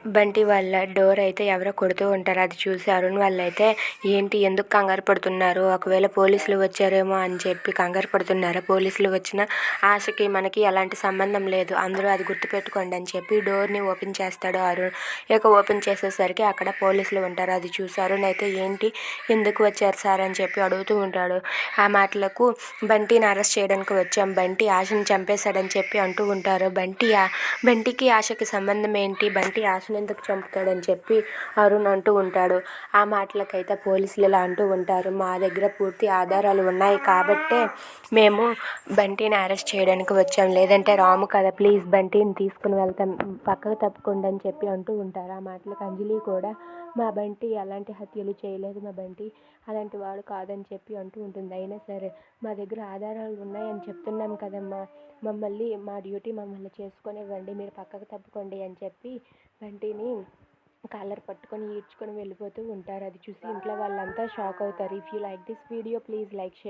బంటి వాళ్ళ డోర్ అయితే ఎవరో కొడుతూ ఉంటారు. అది చూసి అరుణ్ వాళ్ళైతే ఏంటి ఎందుకు కంగారు పడుతున్నారు, ఒకవేళ పోలీసులు వచ్చారేమో అని చెప్పి కంగారు పడుతున్నారు. పోలీసులు వచ్చిన ఆశకి మనకి ఎలాంటి సంబంధం లేదు, అందరూ అది గుర్తుపెట్టుకోండి అని చెప్పి డోర్ని ఓపెన్ చేస్తాడు అరుణ్. ఇక ఓపెన్ చేసేసరికి అక్కడ పోలీసులు ఉంటారు. అది చూసి అరుణ్ అయితే ఏంటి ఎందుకు వచ్చారు సార్ అని చెప్పి అడుగుతూ ఉంటాడు. ఆ మాటలకు బంటిని అరెస్ట్ చేయడానికి వచ్చాం, బంటి ఆశని చంపేశాడని చెప్పి అంటూ ఉంటారు. బంటికి ఆశకి సంబంధం ఏంటి, బంటి ఆశను ఎందుకు చంపుతాడని చెప్పి అరుణ్ అంటూ ఉంటాడు. ఆ మాటలకైతే పోలీసులు ఇలా అంటూ ఉంటారు, మా దగ్గర పూర్తి ఆధారాలు ఉన్నాయి కాబట్టే మేము బంటిని అరెస్ట్ చేయడానికి వచ్చాం, లేదంటే రాము కదా, ప్లీజ్ బంటిని తీసుకుని వెళ్తాం, పక్కకు తప్పుకోండి అని చెప్పి అంటూ ఉంటారు. ఆ మాటలకు అంజలి కూడా మా బంటి అలాంటి హత్యలు చేయలేదు, మా బంటి అలాంటి వాడు కాదని చెప్పి అంటూ ఉంటుంది. అయినా సరే మా దగ్గర ఆధారాలు ఉన్నాయని చెప్తున్నాం కదమ్మా, మా డ్యూటీ మమ్మల్ని చేసుకొనివ్వండి, మీరు పక్కకు తప్పుకోండి అని చెప్పి బంటిని కాలర్ పట్టుకొని ఈడ్చుకొని వెళ్ళిపోతూ ఉంటారు. అది చూసి ఇంట్లో వాళ్ళంతా షాక్ అవుతారు. If you like this video please like, share.